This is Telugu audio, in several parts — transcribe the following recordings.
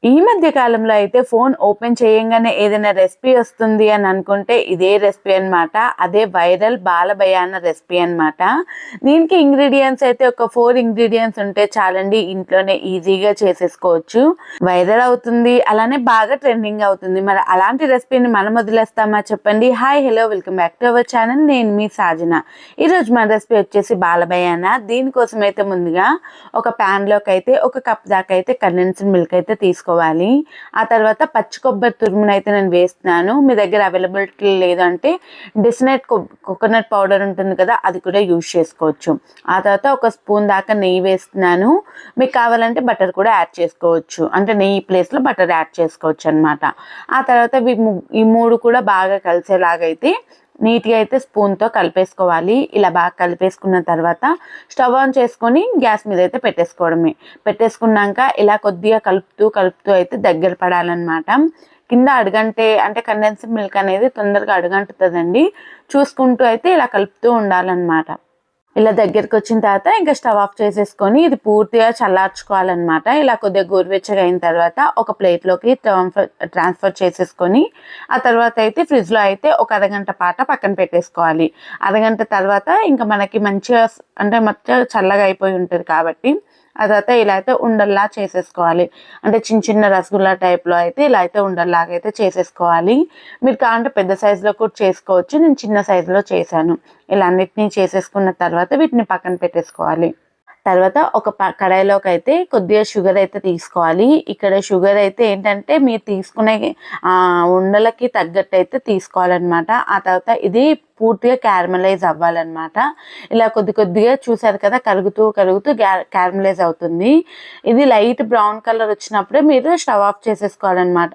ఈ మధ్య కాలంలో అయితే ఫోన్ ఓపెన్ చేయంగానే ఏదైనా రెసిపీ వస్తుంది అని అనుకుంటే ఇదే రెసిపీ అన్నమాట. అదే వైరల్ బాలబయాన రెసిపీ అన్నమాట. దీనికి ఇంగ్రీడియంట్స్ అయితే ఒక 4 ఇంగ్రీడియంట్స్ ఉంటే చాలండి, ఇంట్లోనే ఈజీగా చేసేసుకోవచ్చు. వైరల్ అవుతుంది, అలానే బాగా ట్రెండింగ్ అవుతుంది. మరి అలాంటి రెసిపీని మనం వదిలేస్తామా చెప్పండి. Hi hello welcome back to our channel. నేను మీ సాజన. ఈరోజు మన రెసిపీ వచ్చేసి బాలబయాన. దీనికోసం అయితే ముందుగా ఒక ప్యాన్లోకి అయితే 1 కప్ దాకా అయితే కండెన్స్డ్ మిల్క్ అయితే తీసుకోవాలి. ఆ తర్వాత పచ్చి కొబ్బరి తురుమును అయితే నేను వేస్తున్నాను. మీ దగ్గర అవైలబిలిటీ లేదంటే డిస్నట్ కోకోనట్ పౌడర్ ఉంటుంది కదా, అది కూడా యూజ్ చేసుకోవచ్చు. ఆ తర్వాత 1 స్పూన్ దాకా నెయ్యి వేస్తున్నాను. మీకు కావాలంటే బటర్ కూడా యాడ్ చేసుకోవచ్చు, అంటే నెయ్యి ప్లేస్లో బటర్ యాడ్ చేసుకోవచ్చు అనమాట. ఆ తర్వాత ఈ 3 కూడా బాగా కలిసేలాగైతే నీట్గా అయితే స్పూన్తో కలిపేసుకోవాలి. ఇలా బాగా కలిపేసుకున్న తర్వాత స్టవ్ ఆన్ చేసుకొని గ్యాస్ మీద అయితే పెట్టేసుకోవడమే. పెట్టేసుకున్నాక ఇలా కొద్దిగా కలుపుతూ అయితే దగ్గర పడాలన్నమాట. కింద అడుగంటే అంటే కండెన్స్డ్ మిల్క్ అనేది తొందరగా అడుగంటుతుందండి. చూసుకుంటూ అయితే ఇలా కలుపుతూ ఉండాలన్నమాట. ఇలా దగ్గరికి వచ్చిన తర్వాత ఇంకా స్టవ్ ఆఫ్ చేసేసుకొని ఇది పూర్తిగా చల్లార్చుకోవాలన్నమాట. ఇలా కొద్దిగా గోరువెచ్చగా అయిన తర్వాత ఒక ప్లేట్లోకి ట్రాన్స్ఫర్ చేసేసుకొని ఆ తర్వాత అయితే ఫ్రిడ్జ్లో అయితే ఒక అరగంట పాటు పక్కన పెట్టేసుకోవాలి. అరగంట తర్వాత ఇంకా మనకి మంచిగా అంటే మొత్తం చల్లగా అయిపోయి ఉంటుంది కాబట్టి ఆ తర్వాత ఇలా అయితే ఉండల్లా చేసేసుకోవాలి. అంటే చిన్న రసగుల్లా టైప్లో అయితే ఇలా అయితే ఉండల్లాగా అయితే చేసేసుకోవాలి. మీరు కావాలంటే పెద్ద సైజులో కూడా చేసుకోవచ్చు. నేను చిన్న సైజులో చేశాను. ఇలా అన్నిటినీ చేసేసుకున్న తర్వాత వీటిని పక్కన పెట్టేసుకోవాలి. తర్వాత ఒక కడాయిలోకి అయితే కొద్దిగా షుగర్ అయితే తీసుకోవాలి. ఇక్కడ షుగర్ అయితే ఏంటంటే మీరు తీసుకునే ఉండలకి తగ్గట్టు అయితే తీసుకోవాలన్నమాట. ఆ తర్వాత ఇది పూర్తిగా క్యారమలైజ్ అవ్వాలన్నమాట. ఇలా కొద్దిగా చూసారు కదా, కరుగుతూ క్యారమలైజ్ అవుతుంది. ఇది లైట్ బ్రౌన్ కలర్ వచ్చినప్పుడే మీరు స్టవ్ ఆఫ్ చేసేసుకోవాలన్నమాట.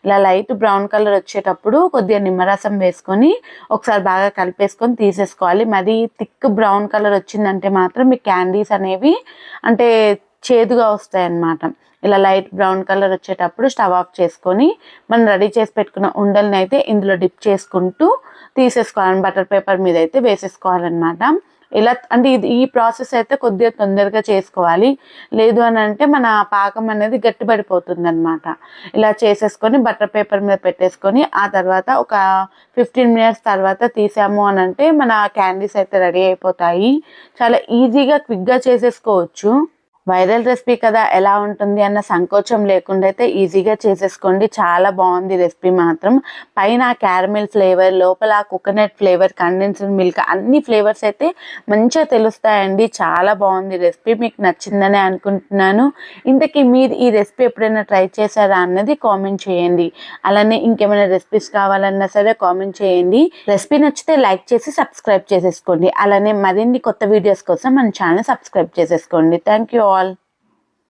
ఇలా లైట్ బ్రౌన్ కలర్ వచ్చేటప్పుడు కొద్దిగా నిమ్మరసం వేసుకొని ఒకసారి బాగా కలిపేసుకొని తీసేసుకోవాలి. మరి థిక్ బ్రౌన్ కలర్ వచ్చిందంటే మాత్రం మీ క్యాండీస్ అనేవి అంటే చేదుగా వస్తాయి అన్నమాట. ఇలా లైట్ బ్రౌన్ కలర్ వచ్చేటప్పుడు స్టవ్ ఆఫ్ చేసుకొని మనం రెడీ చేసి పెట్టుకున్న ఉండల్ని అయితే ఇందులో డిప్ చేసుకుంటూ తీసేసుకోవాలి. బటర్ పేపర్ మీద అయితే వేసేసుకోవాలన్నమాట. ఇలా అంటే ఈ ప్రాసెస్ అయితే కొద్దిగా తొందరగా చేసుకోవాలి. లేదు అని అంటే మన పాకం అనేది గట్టిపడిపోతుంది అనమాట. ఇలా చేసేసుకొని బటర్ పేపర్ మీద పెట్టేసుకొని ఆ తర్వాత ఒక 15 మినిట్స్ తర్వాత తీసాము అని అంటే మన క్యాండీస్ అయితే రెడీ అయిపోతాయి. చాలా ఈజీగా క్విక్గా చేసేసుకోవచ్చు. వైరల్ రెసిపీ కదా, ఎలా ఉంటుంది అన్న సంకోచం లేకుండా అయితే ఈజీగా చేసేసుకోండి. చాలా బాగుంది రెసిపీ మాత్రం. పైన క్యారమిల్ ఫ్లేవర్, లోపల కోకోనట్ ఫ్లేవర్, కండెన్స్డ్ మిల్క్ అన్ని ఫ్లేవర్స్ అయితే మంచిగా తెలుస్తాయండి. చాలా బాగుంది రెసిపీ. మీకు నచ్చిందని అనుకుంటున్నాను. ఇంతకీ మీరు ఈ రెసిపీ ఎప్పుడైనా ట్రై చేశారా అన్నది కామెంట్ చేయండి. అలానే ఇంకేమైనా రెసిపీస్ కావాలన్నా సరే కామెంట్ చేయండి. రెసిపీ నచ్చితే లైక్ చేసి సబ్స్క్రైబ్ చేసేసుకోండి. అలానే మరిన్ని కొత్త వీడియోస్ కోసం మన ఛానల్ సబ్స్క్రైబ్ చేసేసుకోండి. Thank you all.